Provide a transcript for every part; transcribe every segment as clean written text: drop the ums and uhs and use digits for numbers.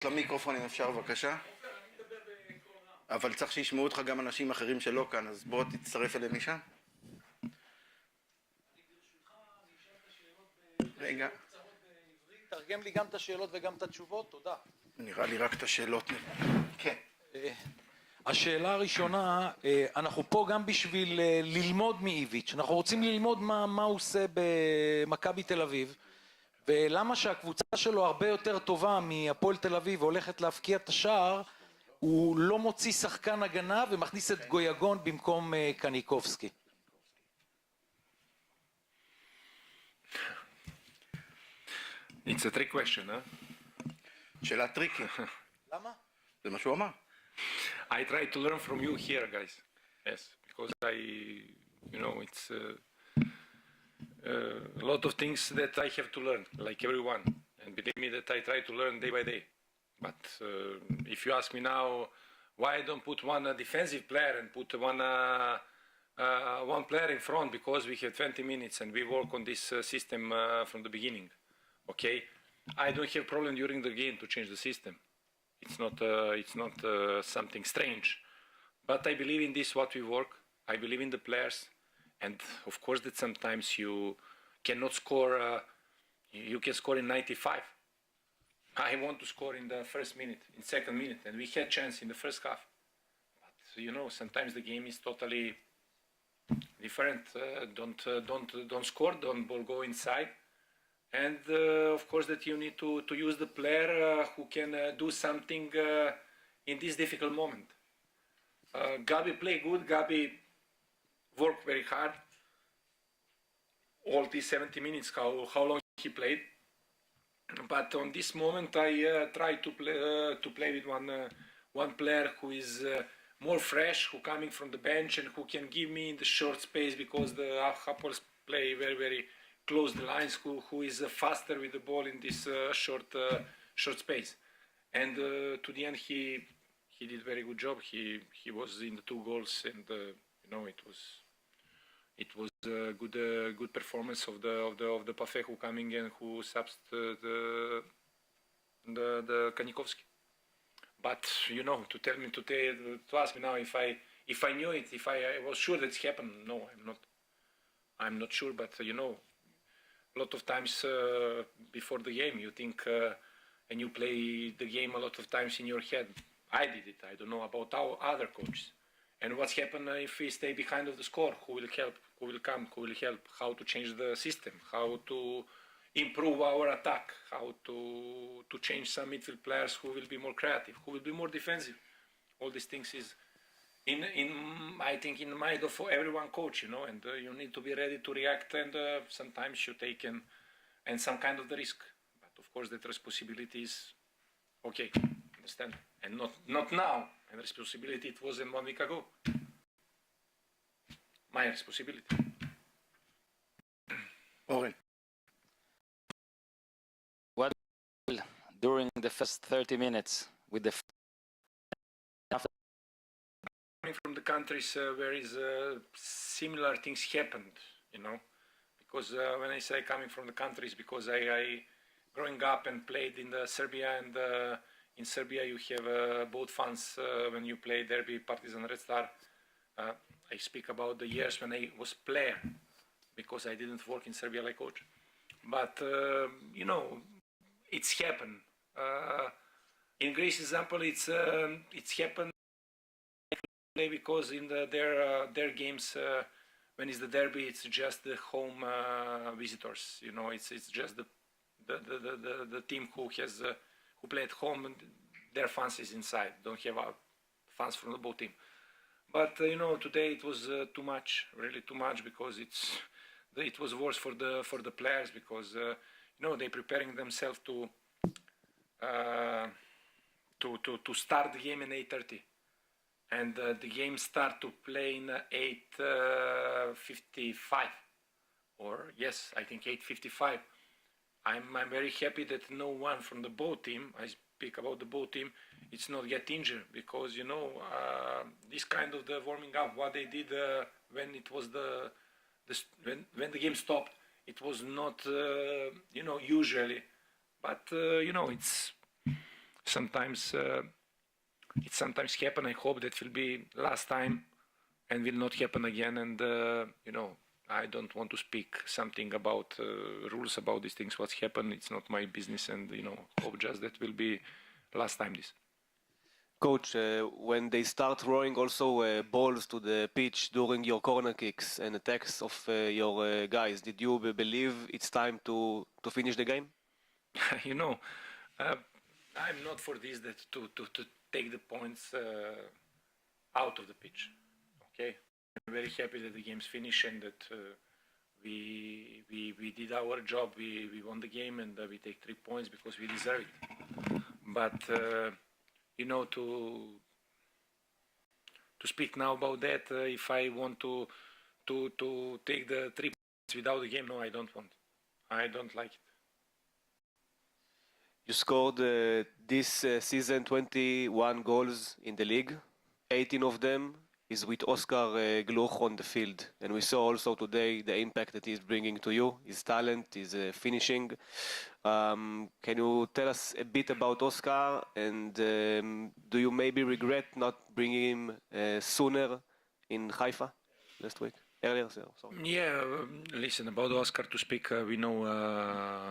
למיקרופון אם אפשר בבקשה. אבל צריך שישמעו אותך גם אנשים אחרים שלא כאן, אז בוא תצטרף אליהם משם. רגע. תרגם לי גם את השאלות וגם את התשובות, תודה. נראה לי רק את השאלות. כן. השאלה הראשונה, אנחנו פה גם בשביל ללמוד מאיביץ', אנחנו רוצים ללמוד מה הוא עושה במכבי תל אביב, ולמה שהקבוצה שלו הרבה יותר טובה מהפועל תל אביב והולכת להפקיע את השער, הוא לא מוציא שחקן הגנה ומכניס את גויגון במקום קניקובסקי. It's a trick question, huh? שאלה טריקי. למה? זה מה שהוא אמר. I try to learn from you here, guys. Yes, because it's a lot of things that I have to learn, like everyone. And believe me that I try to learn day by day. But if you ask me now, why I don't put one defensive player and put one player in front, because we have 20 minutes and we work on this system from the beginning. Okay, I don't have problem during the game to change the system. It's not something strange, but I believe in this what we work. I believe in the players, and of course that sometimes you cannot score. You can score in 95. I want to score in the first minute, in second minute, and we had chance in the first half. But sometimes the game is totally different. Don't score. Don't ball go inside. And of course that you need to use the player who can do something in this difficult moment. Gabi played good. Gabi worked very hard. All these 70 minutes, how long he played. But on this moment, I try to play with one player who is more fresh, who coming from the bench and who can give me the short space, because the Hapoels play very, very close the lines, who is faster with the ball in this short space. And to the end, he did very good job. He was in the 2 goals, and it was a good performance of the Pafé who coming and who subs the Kanikovsky. But to ask me now if I knew it, if I was sure that's happened, no, I'm not sure. But a lot of times before the game you think and you play the game a lot of times in your head. I did it. I don't know about our other coaches. And what's happened if we stay behind of the score? Who will help? Who will come? Who will help? How to change the system? How to improve our attack? How to change some midfield players who will be more creative? Who will be more defensive? All these things is I think in the mind of everyone coach, and you need to be ready to react, and sometimes you take and some kind of the risk. But of course that responsibility is okay, understand, and not now. And responsibility it was 1 week ago. My responsibility. אורן. What during the first 30 minutes with the Coming from the countries where is similar things happened, because when I say coming from the countries, because I growing up and played in the Serbia, and in Serbia you have both fans when you play Derby, Partizan, Red Star. I speak about the years when I was player, because I didn't work in Serbia like coach. But it's happened. In Greece, example, it's happened because in their games, when it's the Derby, it's just the home visitors. It's just the team who play at home, and their fans is inside. Don't have fans from the both team. But today it was too much, really too much, because it was worse for the players, because they preparing themselves to start the game in 8:30, and the game start to play in 8:55, or yes, I think 8:55. I'm very happy that no one from the both team, I speak about the both team, it's not get injured, because this kind of the warming up, what they did when it was when the game stopped, it was not usually, but it's sometimes it sometimes happen. I hope that will be last time and will not happen again. And I don't want to speak something about rules about these things. What's happened? It's not my business. And hope just that will be last time this. Coach, when they start throwing also balls to the pitch during your corner kicks and attacks of your guys, did you believe it's time to finish the game? I'm not for this that to take the points out of the pitch. Okay, I'm very happy that the game's finished and that we did our job. We won the game and we take 3 points because we deserve it. But to speak now about that, if I want to take the 3 points without the game, no, I don't want. I don't like it. You scored this season 21 goals in the league. 18 of them is with Oscar Gluch on the field. And we saw also today the impact that he's bringing to you, his talent, his finishing. Can you tell us a bit about Oscar? And do you maybe regret not bringing him sooner in Haifa last week? Earlier, sorry. Yeah, listen, about Oscar to speak, we know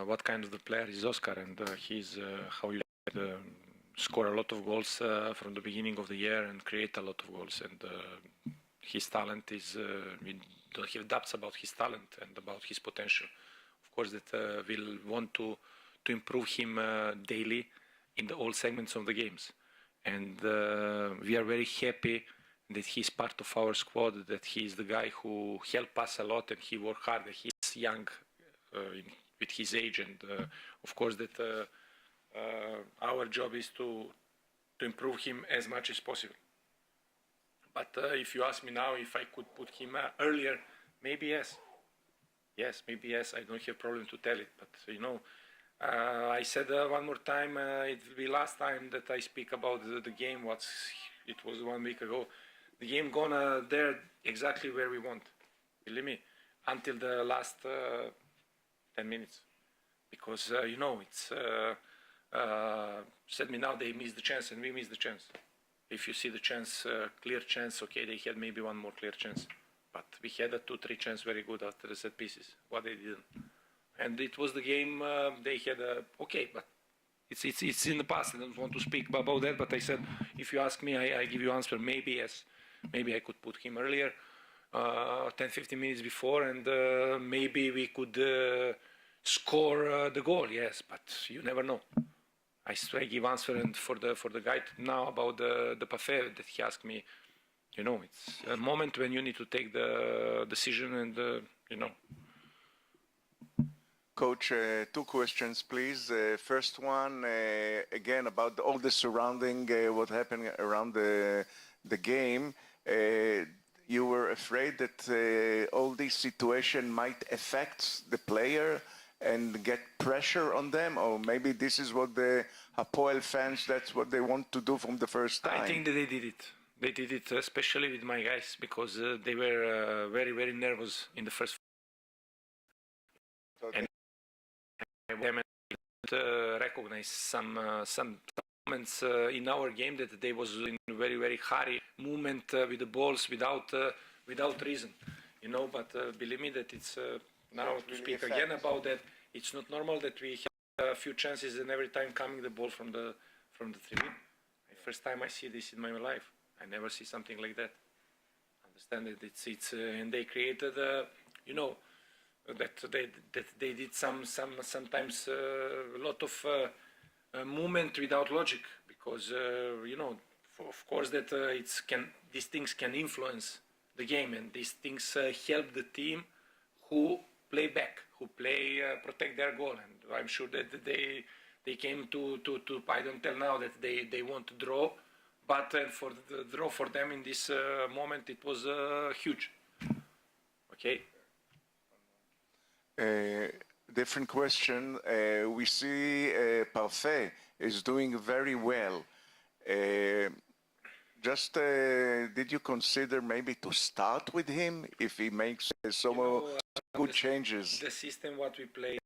what kind of the player is Oscar, and he's how you score a lot of goals from the beginning of the year and create a lot of goals. And his talent is, we don't have doubts about his talent and about his potential. Of course, that we'll want to improve him daily in all segments of the games. And we are very happy that he's part of our squad, that he's the guy who helped us a lot and he worked hard. He's young with his age, and of course that our job is to improve him as much as possible. But if you ask me now if I could put him earlier, maybe yes. Yes, maybe yes. I don't have problem to tell it, but I said one more time, it will be last time that I speak about the game. It was 1 week ago. The game gonna there exactly where we want, believe me, until the last 10 minutes. Because, it's, said me now they missed the chance and we missed the chance. If you see the chance, clear chance, okay, they had maybe one more clear chance. But we had a 2-3 chance very good after the set pieces, what they didn't. And it was the game they had, okay, but it's in the past. I don't want to speak about that, but I said, if you ask me, I give you answer, maybe yes. Maybe I could put him earlier, 10-15 minutes before, and maybe we could score the goal, yes, but you never know. I give answer and for the guy now about the parfait that he asked me, it's a moment when you need to take the decision and, Coach, 2 questions, please. First one, again, about all the surrounding, what happened around the game. You were afraid that all this situation might affect the player and get pressure on them, or maybe this is what the Hapoel fans, that's what they want to do from the first time. I think that they did it. They did it, especially with my guys, because they were very, very nervous in the first. Okay. And I recognize some moments in our game that they was in very, very hurry movement with the balls without reason, But believe me that it's now to speak again about that. It's not normal that we have a few chances and every time coming the ball from the tribune. First time I see this in my life. I never see something like that. Understand that it's and they created that they did sometimes a lot of movement without logic, because of course that these things can influence the game, and these things help the team who play back, who protect their goal. And I'm sure that they came to I don't tell now that they want to draw, but for the draw for them in this moment it was huge. Okay. Different question. We see Parfait is doing very well. Did you consider maybe to start with him if he makes good changes? The system what we play,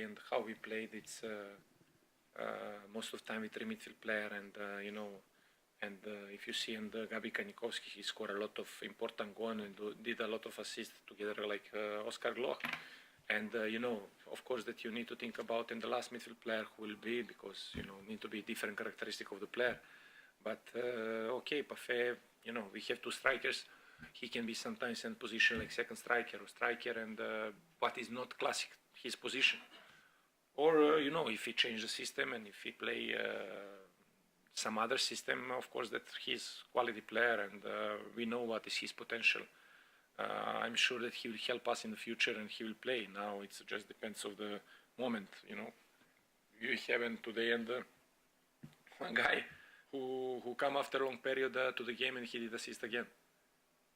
and how we played, most of the time with three midfield player, and if you see in the Gabi Kanikovsky, he scored a lot of important goals and did a lot of assists together like Oscar Gloch. And of course, that you need to think about in the last midfield player who will be, because need to be different characteristic of the player. But okay, Parfait, we have two strikers. He can be sometimes in position like second striker or striker, and but is not classic his position. Or if he change the system and if he play some other system, of course that he's quality player, and we know what is his potential. I'm sure that he will help us in the future and he will play. Now it just depends of the moment. You haven't today and one guy who come after a long period to the game and he did assist again.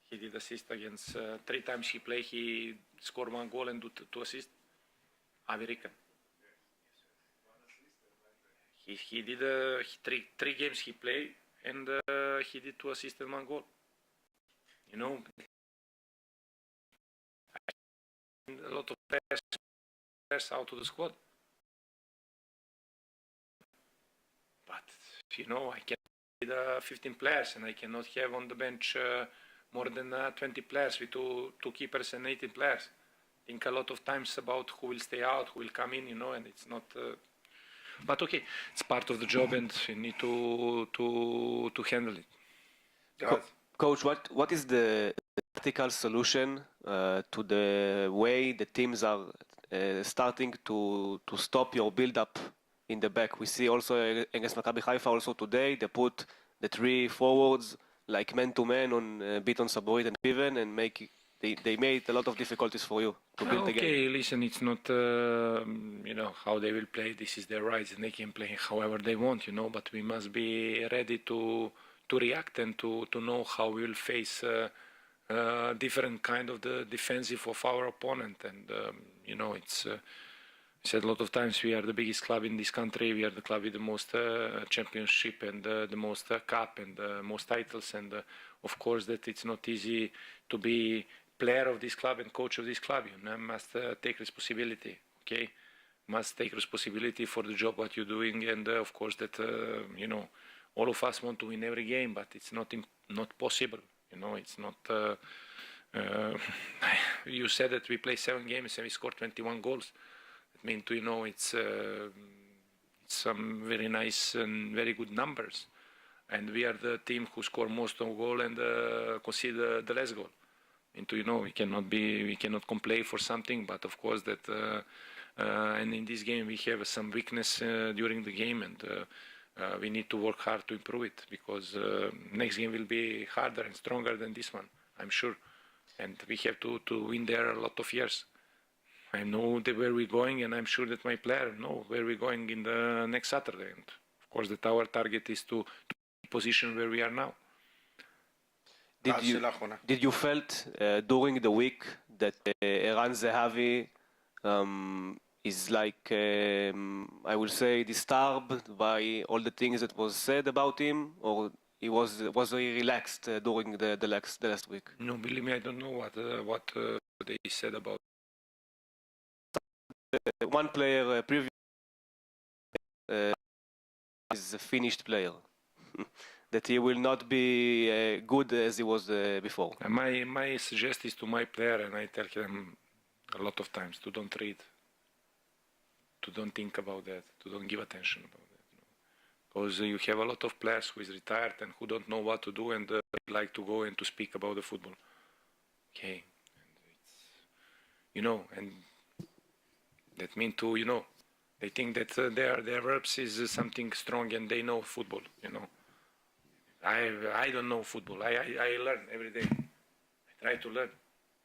He did assist against 3 times he played. He scored 1 goal and do 2 assists. American. He did 3 games he played and he did 2 assists and 1 goal. A lot of players out of the squad. But I can need 15 players, and I cannot have on the bench more than 20 players with two keepers and 18 players. Think a lot of times about who will stay out, who will come in, and it's not. But okay, it's part of the job, and you need to handle it. Coach, what is the tactical solution to the way the teams are starting to stop your build-up in the back? We see also against Maccabi Haifa also today, they put the 3 forwards like man-to-man on Biton, Saborit and Piven, and they made a lot of difficulties for you to build the game. Okay, listen, it's not, how they will play. This is their rights, and they can play however they want, but we must be ready to react and to know how we will face different kind of the defensive of our opponent. And, it's I said a lot of times we are the biggest club in this country. We are the club with the most championship and the most cup and most titles. And of course that it's not easy to be player of this club and coach of this club. Must take responsibility, okay? Must take responsibility for the job what you're doing. And of course that, all of us want to win every game, but it's not possible. It's not. You said that we play 7 games and we scored 21 goals. It means it's some very nice and very good numbers, and we are the team who score most of goal and concede the less goal. We cannot complain for something, but of course that. And in this game we have some weakness during the game, and. We need to work hard to improve it, because next game will be harder and stronger than this one, I'm sure. And we have to win there a lot of years. I know where we're going, and I'm sure that my player know where we're going in the next Saturday. And of course that our target is to position where we are now. Did you felt during the week that Eran Zehavi is like, I will say, disturbed by all the things that was said about him, or he was very relaxed during the last week? No, believe me, I don't know what they said about. One player previous is a finished player, that he will not be good as he was before. My suggestion is to my player, and I tell him a lot of times to don't read. To don't think about that, to don't give attention about that. Because you have a lot of players who is retired and who don't know what to do, and like to go and to speak about the football. Okay, and it's, and that means they think that their verbs is something strong and they know football. I don't know football. I learn every day. I try to learn,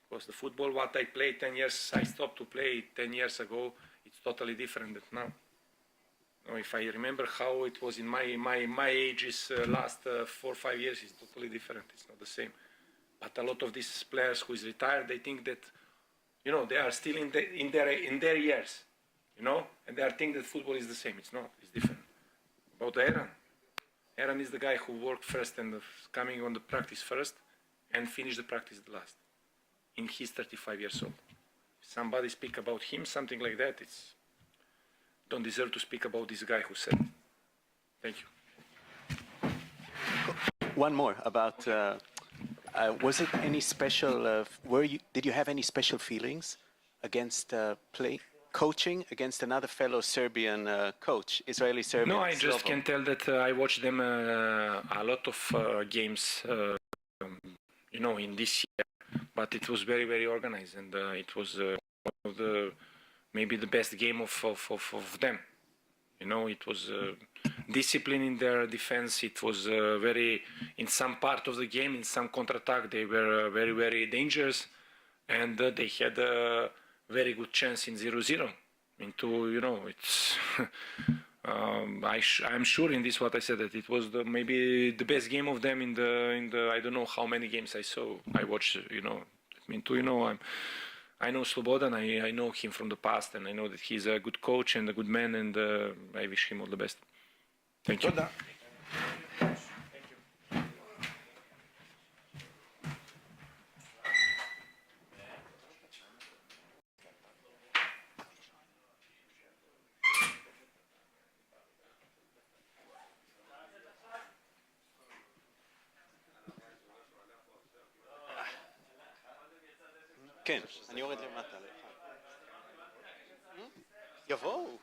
because the football what I played 10 years, I stopped to play 10 years ago. It's totally different than now. If I remember how it was in my ages last 4 or 5 years, it's totally different. It's not the same. But a lot of these players who is retired, they think that, they are still in their years, and they are think that football is the same. It's not. It's different. About Aaron is the guy who worked first and coming on the practice first and finish the practice the last. In his 35 years old. Somebody speak about him, something like that, it's don't deserve to speak about this guy who said it. Thank you. One more about, was it any special, did you have any special feelings against coaching against another fellow Serbian coach, Israeli Serbian? No, I just Slovo? can tell that I watched them a lot of games, in this year, but it was very, very organized, and it was one of the maybe the best game of them. It was discipline in their defense. It was very, in some part of the game, in some counter-attack, they were very, very dangerous, and they had a very good chance in 0-0. It's. I'm sure in this what I said that it was maybe the best game of them in the I don't know how many games I watched. I know Slobodan. I know him from the past, and I know that he's a good coach and a good man, and I wish him all the best. Thank you. תודה. כן, אני יורד למטה. יבואו.